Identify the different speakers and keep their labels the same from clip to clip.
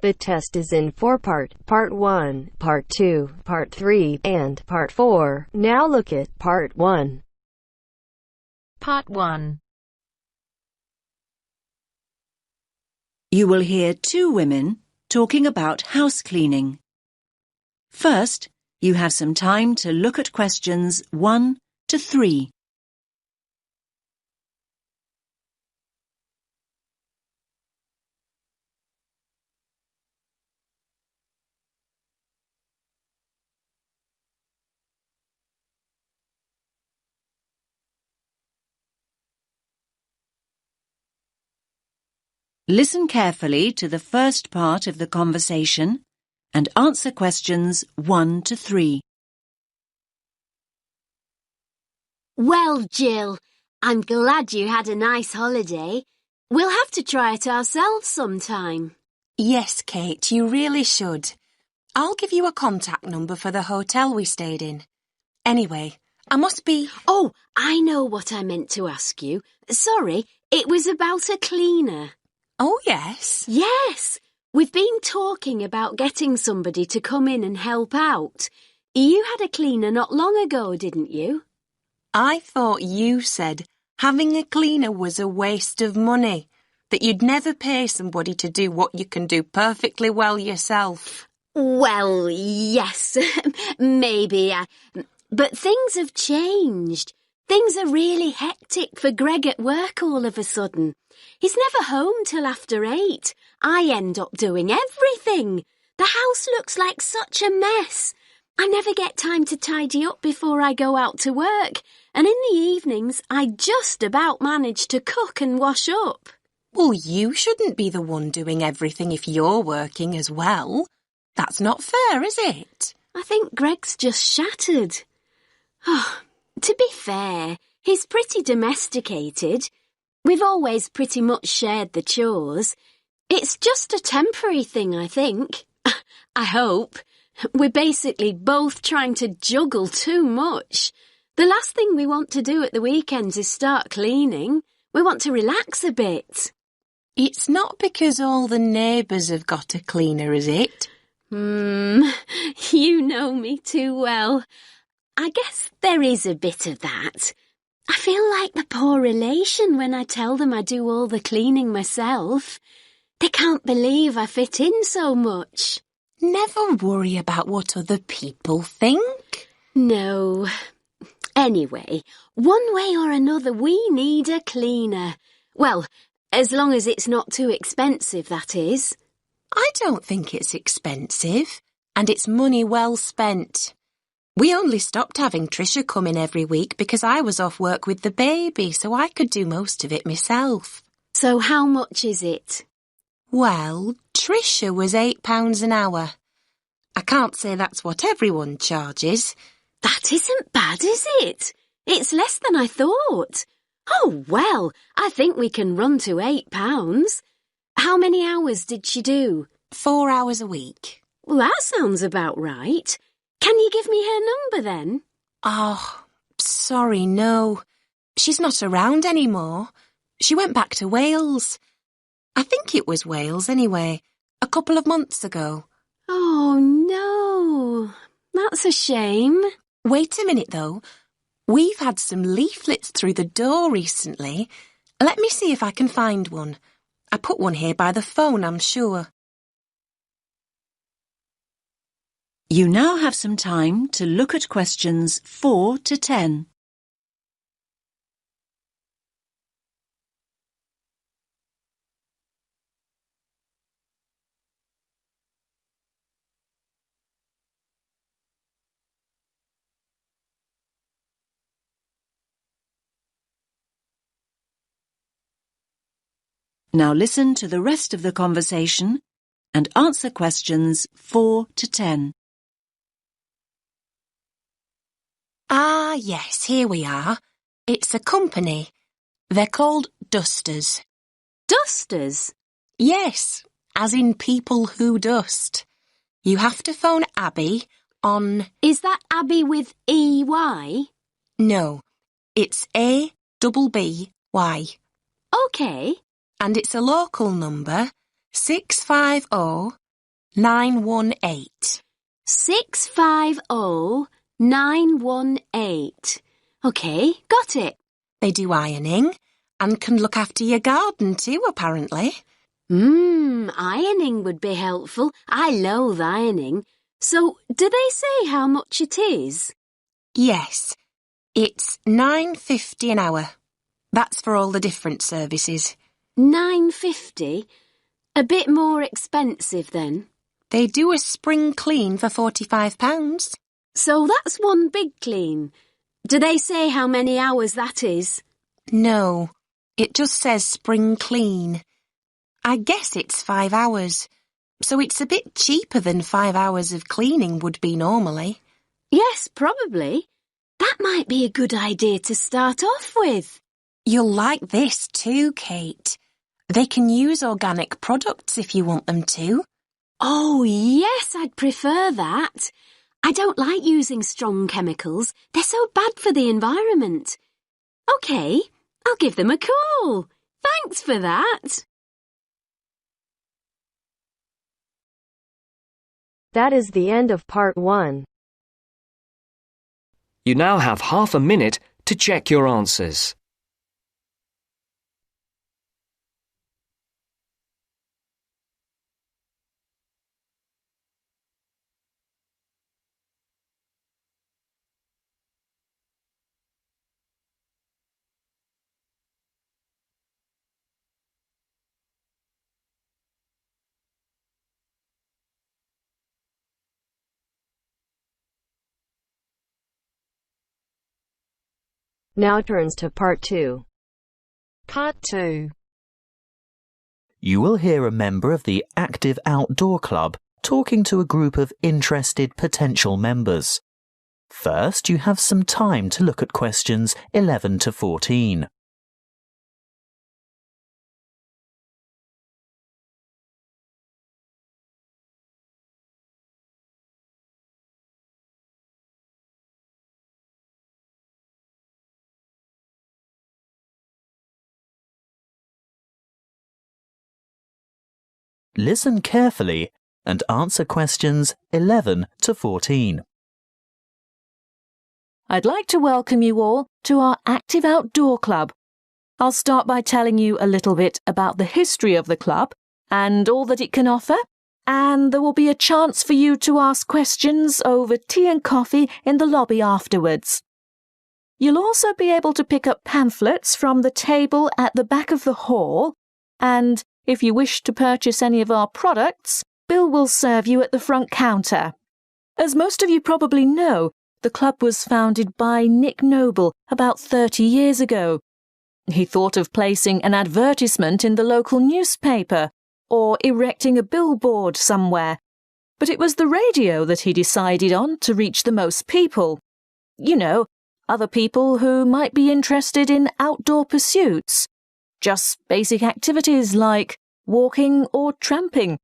Speaker 1: The test is in 4 parts: Part 1, Part 2, Part 3, and Part 4. Now look at Part 1.
Speaker 2: Part 1.
Speaker 3: You will hear two women talking about house cleaning. First, you have some time to look at questions 1 to 3. Listen carefully to the first part of the conversation and answer questions 1 to 3.
Speaker 4: Well, Jill, I'm glad you had a nice holiday. We'll have to try it ourselves sometime.
Speaker 5: Yes, Kate, you really should. I'll give you a contact number for the hotel we stayed in. Anyway, I must be...
Speaker 4: Oh, I know what I meant to ask you. Sorry, it was about a cleaner.
Speaker 5: Oh, yes?
Speaker 4: Yes, we've been talking about getting somebody to come in and help out. You had a cleaner not long ago, didn't you?
Speaker 5: I thought you said having a cleaner was a waste of money, that you'd never pay somebody to do what you can do perfectly well yourself.
Speaker 4: Well, yes, maybe. But things have changed. Things are really hectic for Greg at work all of a sudden. He's never home till after 8. I end up doing everything. The house looks like such a mess. I never get time to tidy up before I go out to work, and in the evenings I just about manage to cook and wash up.
Speaker 5: Well, you shouldn't be the one doing everything if you're working as well. That's not fair, is it?
Speaker 4: I think Greg's just shattered. Oh, to be fair, he's pretty domesticated. We've always pretty much shared the chores. It's just a temporary thing, I think. I hope. We're basically both trying to juggle too much. The last thing we want to do at the weekends is start cleaning. We want to relax a bit.
Speaker 5: It's not because all the neighbours have got a cleaner, is it?
Speaker 4: You know me too well. I guess there is a bit of that. I feel like the poor relation when I tell them I do all the cleaning myself. They can't believe I fit in so much.
Speaker 5: Never worry about what other people think.
Speaker 4: No. Anyway, one way or another we need a cleaner. Well, as long as it's not too expensive, that is.
Speaker 5: I don't think it's expensive, and it's money well spent. We only stopped having Tricia come in every week because I was off work with the baby, so I could do most of it myself.
Speaker 4: So how much is it?
Speaker 5: Well, Tricia was £8 an hour. I can't say that's what everyone charges.
Speaker 4: That isn't bad, is it? It's less than I thought. Oh, well, I think we can run to £8. How many hours did she do?
Speaker 5: 4 hours a week.
Speaker 4: Well, that sounds about right. Can you give me her number then?
Speaker 5: Oh, sorry, no. She's not around anymore. She went back to Wales. I think it was Wales anyway, a couple of months ago.
Speaker 4: Oh, no. That's a shame.
Speaker 5: Wait a minute, though. We've had some leaflets through the door recently. Let me see if I can find one. I put one here by the phone, I'm sure.
Speaker 3: You now have some time to look at questions 4 to 10. Now listen to the rest of the conversation and answer questions 4 to 10.
Speaker 5: Ah, yes, here we are. It's a company. They're called Dusters.
Speaker 4: Dusters?
Speaker 5: Yes, as in people who dust. You have to phone Abby on...
Speaker 4: Is that Abby with EY?
Speaker 5: No, it's ABBY.
Speaker 4: OK.
Speaker 5: And it's a local number, 650 918.
Speaker 4: 650918. OK, got it.
Speaker 5: They do ironing and can look after your garden too, apparently.
Speaker 4: Ironing would be helpful. I loathe ironing. So, do they say how much it is?
Speaker 5: Yes, it's $9.50 an hour. That's for all the different services.
Speaker 4: $9.50? A bit more expensive then.
Speaker 5: They do a spring clean for £45.
Speaker 4: So that's one big clean. Do they say how many hours that is?
Speaker 5: No, it just says spring clean. I guess it's 5 hours, so it's a bit cheaper than 5 hours of cleaning would be normally.
Speaker 4: Yes, probably. That might be a good idea to start off with.
Speaker 5: You'll like this too, Kate. They can use organic products if you want them to.
Speaker 4: Oh, yes, I'd prefer that. I don't like using strong chemicals. They're so bad for the environment. OK, I'll give them a call. Thanks for that.
Speaker 1: That is the end of part 1.
Speaker 6: You now have half a minute to check your answers.
Speaker 1: Now turns to part 2.
Speaker 2: Part 2.
Speaker 7: You will hear a member of the Active Outdoor Club talking to a group of interested potential members. First, you have some time to look at questions 11 to 14. Listen carefully and answer questions 11 to 14.
Speaker 8: I'd like to welcome you all to our Active Outdoor Club. I'll start by telling you a little bit about the history of the club and all that it can offer, and there will be a chance for you to ask questions over tea and coffee in the lobby afterwards. You'll also be able to pick up pamphlets from the table at the back of the hall, and if you wish to purchase any of our products, Bill will serve you at the front counter. As most of you probably know, the club was founded by Nick Noble about 30 years ago. He thought of placing an advertisement in the local newspaper or erecting a billboard somewhere, but it was the radio that he decided on to reach the most people. You know, other people who might be interested in outdoor pursuits. Just basic activities like walking or tramping.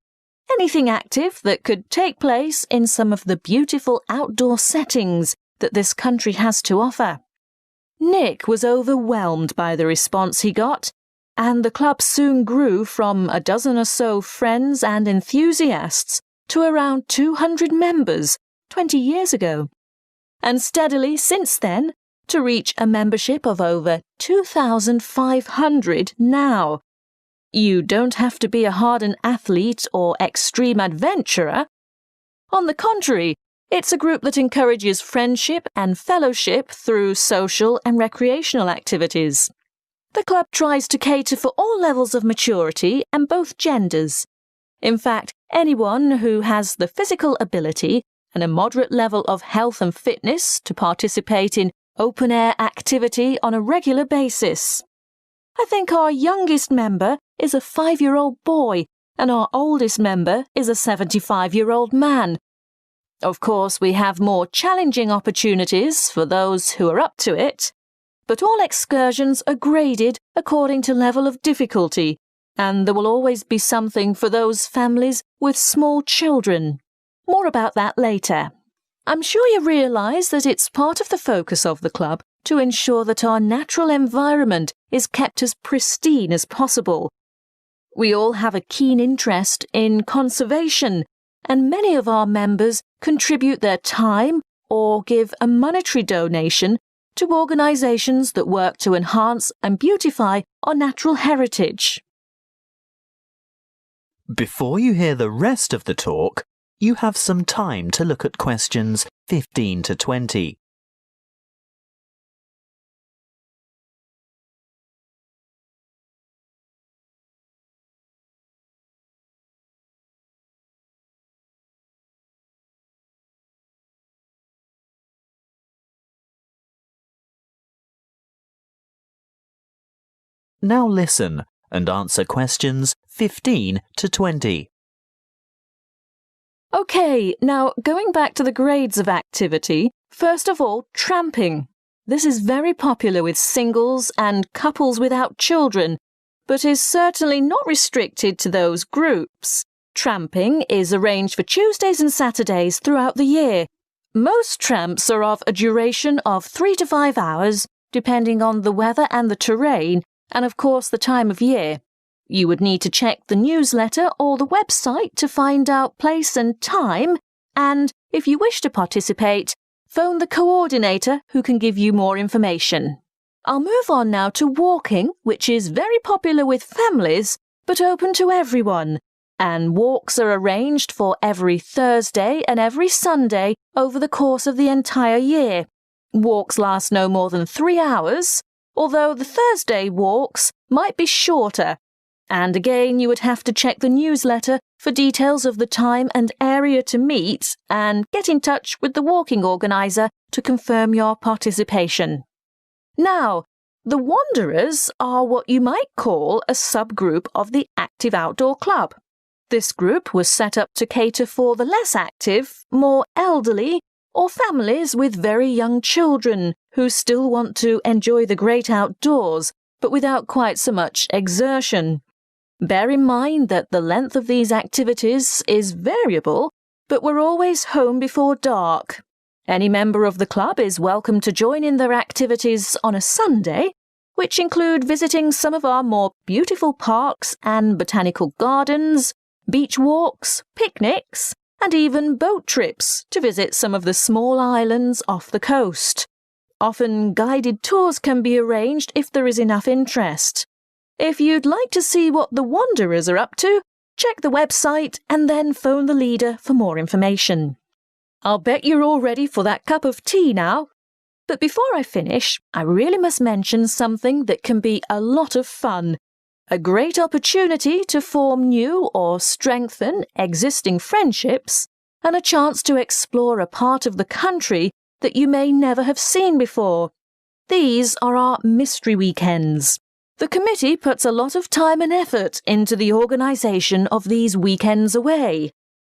Speaker 8: Anything active that could take place in some of the beautiful outdoor settings that this country has to offer. Nick was overwhelmed by the response he got, and the club soon grew from a dozen or so friends and enthusiasts to around 200 members 20 years ago, and steadily since then to reach a membership of over 2,500 now. You don't have to be a hardened athlete or extreme adventurer. On the contrary, it's a group that encourages friendship and fellowship through social and recreational activities. The club tries to cater for all levels of maturity and both genders. In fact, anyone who has the physical ability and a moderate level of health and fitness to participate in open-air activity on a regular basis. I think our youngest member is a 5-year-old boy and our oldest member is a 75-year-old man. Of course, we have more challenging opportunities for those who are up to it, but all excursions are graded according to level of difficulty, and there will always be something for those families with small children. More about that later. I'm sure you realise that it's part of the focus of the club to ensure that our natural environment is kept as pristine as possible. We all have a keen interest in conservation, and many of our members contribute their time or give a monetary donation to organisations that work to enhance and beautify our natural heritage.
Speaker 7: Before you hear the rest of the talk, you have some time to look at questions 15 to 20. Now listen and answer questions 15 to 20.
Speaker 8: OK, now going back to the grades of activity, first of all, tramping. This is very popular with singles and couples without children, but is certainly not restricted to those groups. Tramping is arranged for Tuesdays and Saturdays throughout the year. Most tramps are of a duration of 3 to 5 hours, depending on the weather and the terrain, and of course the time of year. You would need to check the newsletter or the website to find out place and time, and if you wish to participate, phone the coordinator who can give you more information. I'll move on now to walking, which is very popular with families, but open to everyone. And walks are arranged for every Thursday and every Sunday over the course of the entire year. Walks last no more than 3 hours, although the Thursday walks might be shorter. And again, you would have to check the newsletter for details of the time and area to meet and get in touch with the walking organiser to confirm your participation. Now, the Wanderers are what you might call a subgroup of the Active Outdoor Club. This group was set up to cater for the less active, more elderly, or families with very young children who still want to enjoy the great outdoors, but without quite so much exertion. Bear in mind that the length of these activities is variable, but we're always home before dark. Any member of the club is welcome to join in their activities on a Sunday, which include visiting some of our more beautiful parks and botanical gardens, beach walks, picnics, and even boat trips to visit some of the small islands off the coast. Often guided tours can be arranged if there is enough interest. If you'd like to see what the Wanderers are up to, check the website and then phone the leader for more information. I'll bet you're all ready for that cup of tea now. But before I finish, I really must mention something that can be a lot of fun. A great opportunity to form new or strengthen existing friendships, and a chance to explore a part of the country that you may never have seen before. These are our mystery weekends. The committee puts a lot of time and effort into the organisation of these weekends away,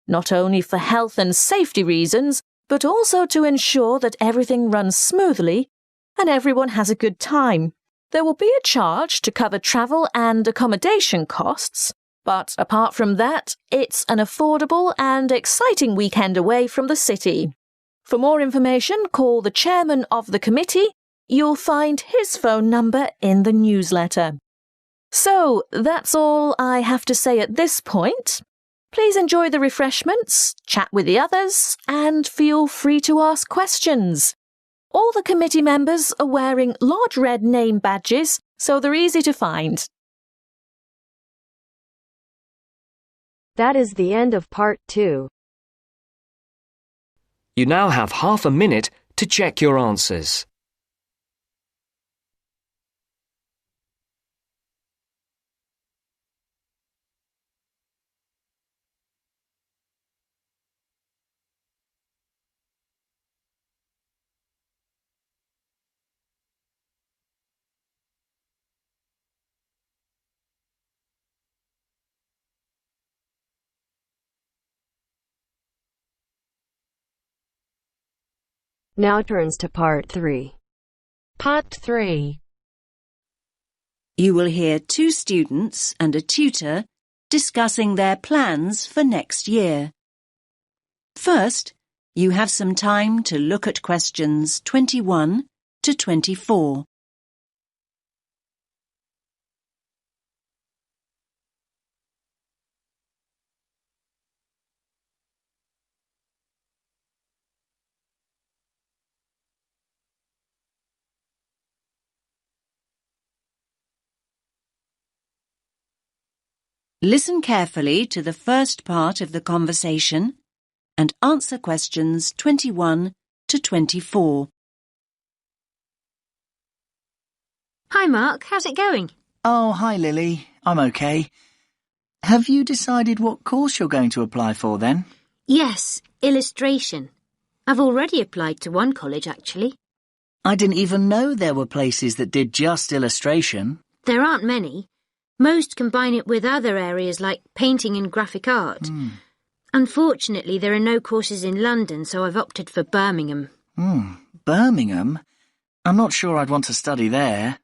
Speaker 8: not only for health and safety reasons, but also to ensure that everything runs smoothly and everyone has a good time. There will be a charge to cover travel and accommodation costs, but apart from that, it's an affordable and exciting weekend away from the city. For more information, call the chairman of the committee. You'll find his phone number in the newsletter. So, that's all I have to say at this point. Please enjoy the refreshments, chat with the others, and feel free to ask questions. All the committee members are wearing large red name badges, so they're easy to find.
Speaker 1: That is the end of part 2.
Speaker 6: You now have half a minute to check your answers.
Speaker 1: Now turns to part 3.
Speaker 2: Part 3.
Speaker 3: You will hear 2 students and a tutor discussing their plans for next year. First, you have some time to look at questions 21 to 24. Listen carefully to the first part of the conversation and answer questions 21 to 24.
Speaker 4: Hi, Mark. How's it going?
Speaker 9: Oh, hi, Lily. I'm okay. Have you decided what course you're going to apply for then?
Speaker 4: Yes, illustration. I've already applied to one college, actually.
Speaker 9: I didn't even know there were places that did just illustration.
Speaker 4: There aren't many. Most combine it with other areas like painting and graphic art. Unfortunately, there are no courses in London, so I've opted for Birmingham.
Speaker 9: Birmingham? I'm not sure I'd want to study there.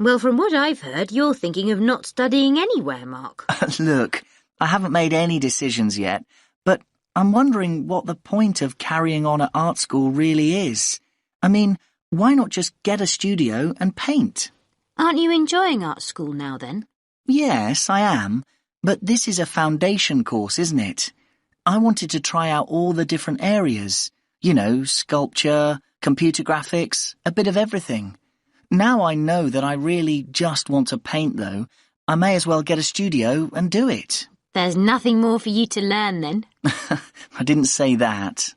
Speaker 4: Well, from what I've heard, you're thinking of not studying anywhere, Mark.
Speaker 9: Look, I haven't made any decisions yet, but I'm wondering what the point of carrying on at art school really is. I mean, why not just get a studio and paint?
Speaker 4: Aren't you enjoying art school now, then?
Speaker 9: Yes, I am, but this is a foundation course, isn't it? I wanted to try out all the different areas. You know, sculpture, computer graphics, a bit of everything. Now I know that I really just want to paint, though. I may as well get a studio and do it.
Speaker 4: There's nothing more for you to learn, then.
Speaker 9: I didn't say that.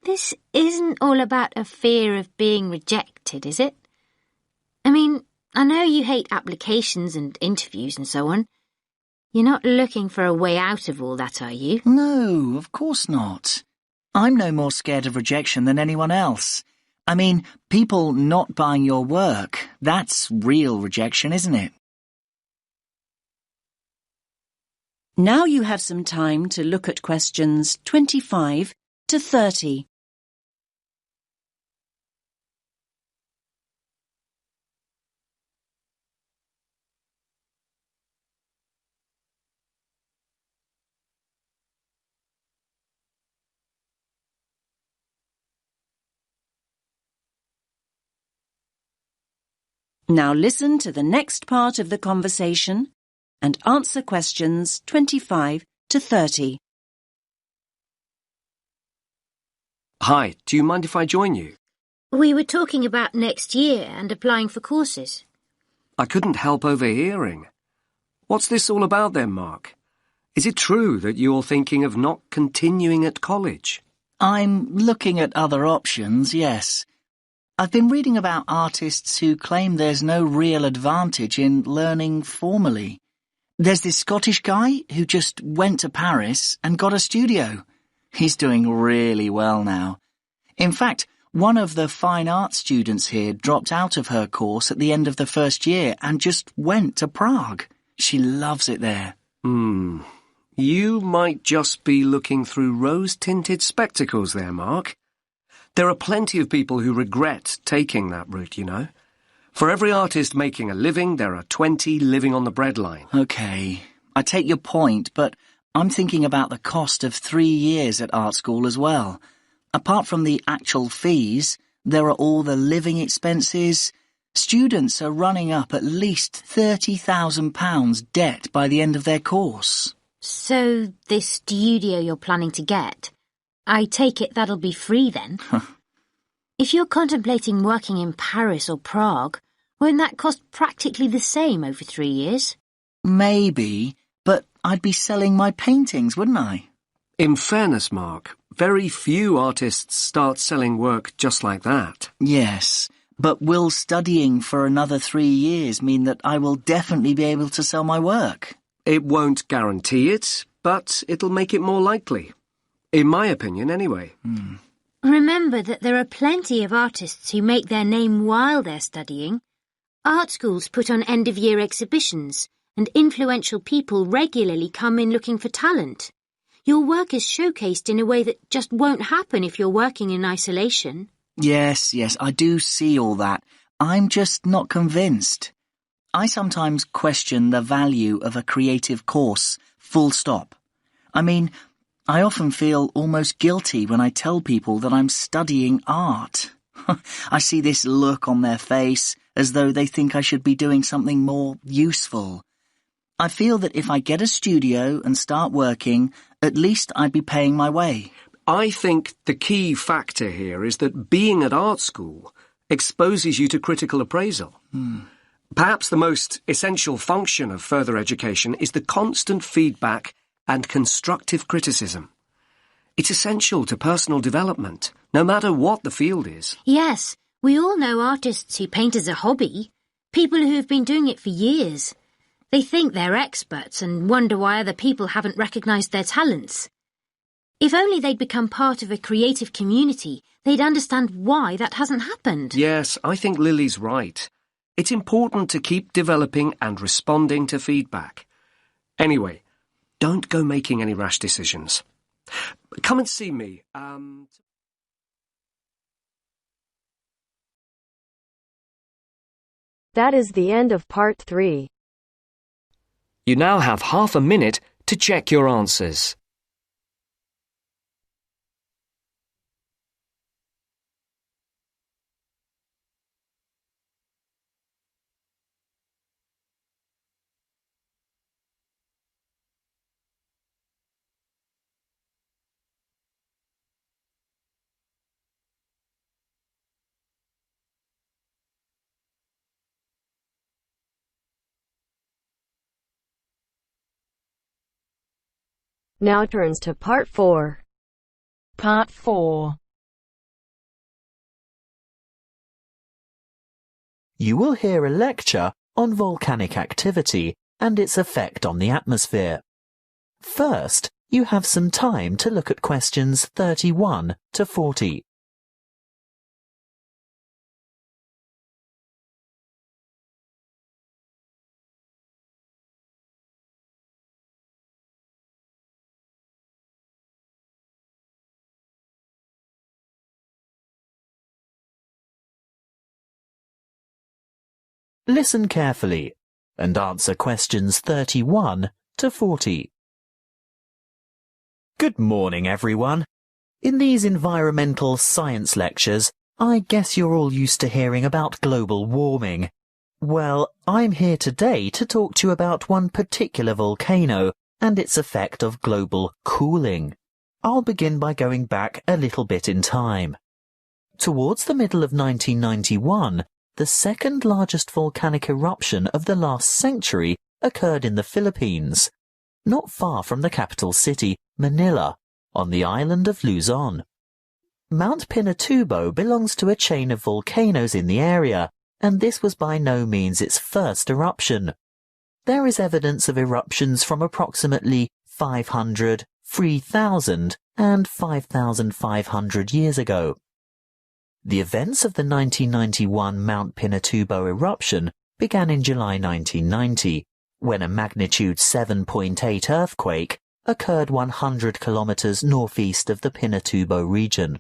Speaker 4: This isn't all about a fear of being rejected, is it? I mean, I know you hate applications and interviews and so on. You're not looking for a way out of all that, are you?
Speaker 9: No, of course not. I'm no more scared of rejection than anyone else. I mean, people not buying your work, that's real rejection, isn't it?
Speaker 3: Now you have some time to look at questions 25 to 30. Now listen to the next part of the conversation and answer questions 25 to 30.
Speaker 6: Hi, do you mind if I join you?
Speaker 4: We were talking about next year and applying for courses.
Speaker 6: I couldn't help overhearing. What's this all about then, Mark? Is it true that you're thinking of not continuing at college?
Speaker 9: I'm looking at other options, yes. I've been reading about artists who claim there's no real advantage in learning formally. There's this Scottish guy who just went to Paris and got a studio. He's doing really well now. In fact, one of the fine arts students here dropped out of her course at the end of the first year and just went to Prague. She loves it there.
Speaker 6: You might just be looking through rose-tinted spectacles there, Mark. There are plenty of people who regret taking that route, you know. For every artist making a living, there are 20 living on the breadline.
Speaker 9: Okay, I take your point, but I'm thinking about the cost of 3 years at art school as well. Apart from the actual fees, there are all the living expenses. Students are running up at least £30,000 debt by the end of their course.
Speaker 4: So, this studio you're planning to get, I take it that'll be free then? If you're contemplating working in Paris or Prague, won't that cost practically the same over 3 years?
Speaker 9: Maybe, but I'd be selling my paintings, wouldn't I?
Speaker 6: In fairness, Mark, very few artists start selling work just like that.
Speaker 9: Yes, but will studying for another 3 years mean that I will definitely be able to sell my work?
Speaker 6: It won't guarantee it, but it'll make it more likely. In my opinion, anyway.
Speaker 4: Remember that there are plenty of artists who make their name while they're studying. Art schools put on end-of-year exhibitions, and influential people regularly come in looking for talent. Your work is showcased in a way that just won't happen if you're working in isolation.
Speaker 9: Yes, I do see all that. I'm just not convinced. I sometimes question the value of a creative course, full stop. I mean, I often feel almost guilty when I tell people that I'm studying art. I see this look on their face as though they think I should be doing something more useful. I feel that if I get a studio and start working, at least I'd be paying my way.
Speaker 6: I think the key factor here is that being at art school exposes you to critical appraisal. Perhaps the most essential function of further education is the constant feedback and constructive criticism. It's essential to personal development, no matter what the field is.
Speaker 4: Yes, we all know artists who paint as a hobby, people who have been doing it for years. They think they're experts and wonder why other people haven't recognised their talents. If only they'd become part of a creative community, they'd understand why that hasn't happened.
Speaker 6: Yes, I think Lily's right. It's important to keep developing and responding to feedback. Anyway, don't go making any rash decisions. Come and see me.
Speaker 1: That is the end of part 3.
Speaker 6: You now have half a minute to check your answers.
Speaker 1: Now turns to part 4.
Speaker 2: Part 4.
Speaker 7: You will hear a lecture on volcanic activity and its effect on the atmosphere. First, you have some time to look at questions 31 to 40. Listen carefully and answer questions 31 to 40. Good morning, everyone. In these environmental science lectures, I guess you're all used to hearing about global warming. Well, I'm here today to talk to you about one particular volcano and its effect of global cooling. I'll begin by going back a little bit in time. Towards the middle of 1991, the second largest volcanic eruption of the last century occurred in the Philippines, not far from the capital city, Manila, on the island of Luzon. Mount Pinatubo belongs to a chain of volcanoes in the area, and this was by no means its first eruption. There is evidence of eruptions from approximately 500, 3,000 and 5,500 years ago. The events of the 1991 Mount Pinatubo eruption began in July 1990, when a magnitude 7.8 earthquake occurred 100 kilometers northeast of the Pinatubo region.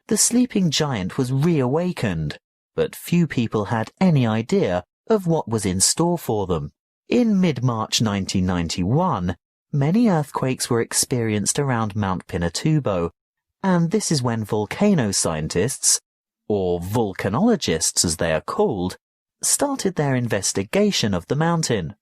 Speaker 7: The sleeping giant was reawakened, but few people had any idea of what was in store for them. In mid-March 1991, many earthquakes were experienced around Mount Pinatubo, and this is when volcano scientists, or volcanologists as they are called, started their investigation of the mountain.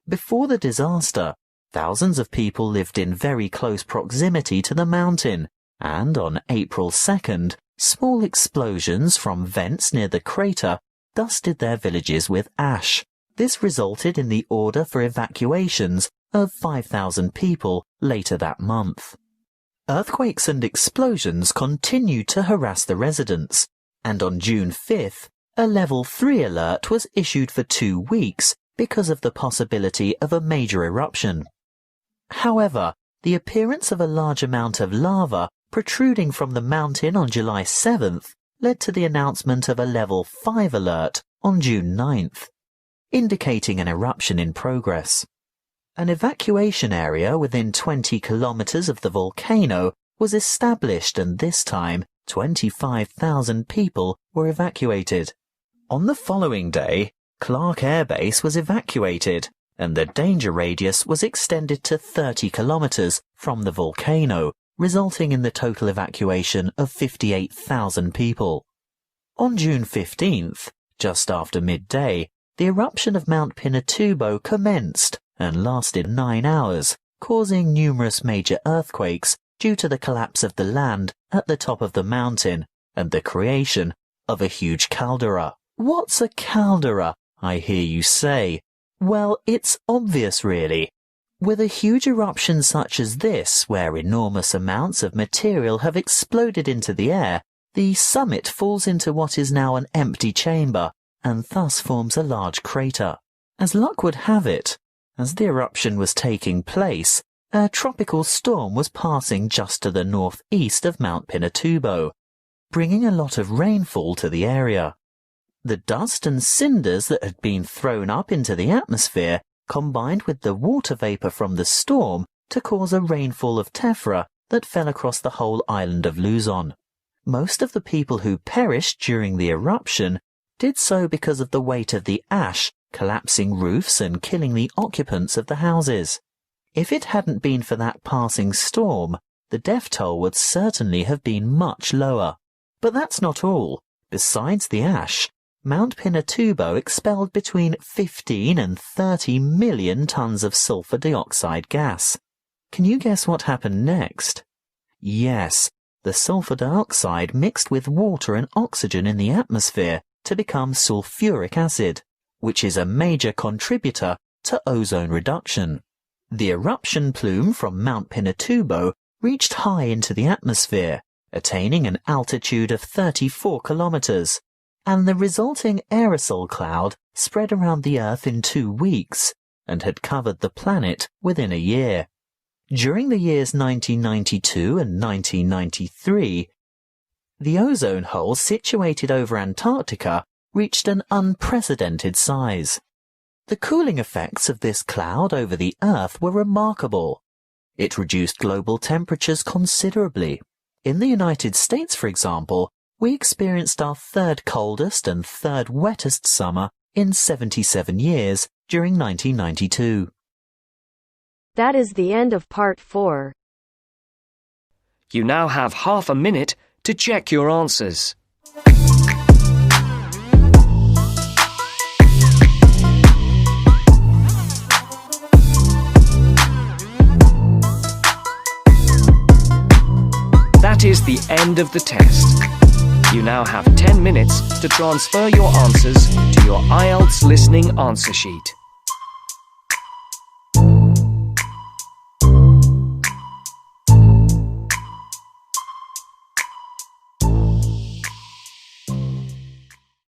Speaker 7: Before the disaster, thousands of people lived in very close proximity to the mountain, and on April 2nd, small explosions from vents near the crater dusted their villages with ash. This resulted in the order for evacuations of 5,000 people later that month. Earthquakes and explosions continued to harass the residents, and on June 5th, a Level 3 alert was issued for 2 weeks because of the possibility of a major eruption. However, the appearance of a large amount of lava protruding from the mountain on July 7th led to the announcement of a Level 5 alert on June 9th, indicating an eruption in progress. An evacuation area within 20 kilometers of the volcano was established, and this time 25,000 people were evacuated. On the following day, Clark Air Base was evacuated, and the danger radius was extended to 30 kilometers from the volcano, resulting in the total evacuation of 58,000 people. On June 15th, just after midday, the eruption of Mount Pinatubo commenced and lasted 9 hours, causing numerous major earthquakes due to the collapse of the land at the top of the mountain and the creation of a huge caldera. What's a caldera? I hear you say. Well, it's obvious really. With a huge eruption such as this, where enormous amounts of material have exploded into the air, the summit falls into what is now an empty chamber, and thus forms a large crater. As luck would have it, as the eruption was taking place, a tropical storm was passing just to the northeast of Mount Pinatubo, bringing a lot of rainfall to the area. The dust and cinders that had been thrown up into the atmosphere combined with the water vapour from the storm to cause a rainfall of tephra that fell across the whole island of Luzon. Most of the people who perished during the eruption did so because of the weight of the ash collapsing roofs and killing the occupants of the houses. If it hadn't been for that passing storm, the death toll would certainly have been much lower. But that's not all. Besides the ash, Mount Pinatubo expelled between 15 and 30 million tons of sulfur dioxide gas. Can you guess what happened next? Yes, the sulfur dioxide mixed with water and oxygen in the atmosphere to become sulfuric acid, which is a major contributor to ozone reduction. The eruption plume from Mount Pinatubo reached high into the atmosphere, attaining an altitude of 34 kilometers, and the resulting aerosol cloud spread around the Earth in 2 weeks and had covered the planet within a year. During the years 1992 and 1993, the ozone hole situated over Antarctica reached an unprecedented size. The cooling effects of this cloud over the Earth were remarkable. It reduced global temperatures considerably. In the United States, for example, we experienced our third coldest and third wettest summer in 77 years during 1992.
Speaker 1: That is the end of part 4.
Speaker 6: You now have half a minute to check your answers. That is the end of the test. You now have 10 minutes to transfer your answers to your Ielts listening answer sheet.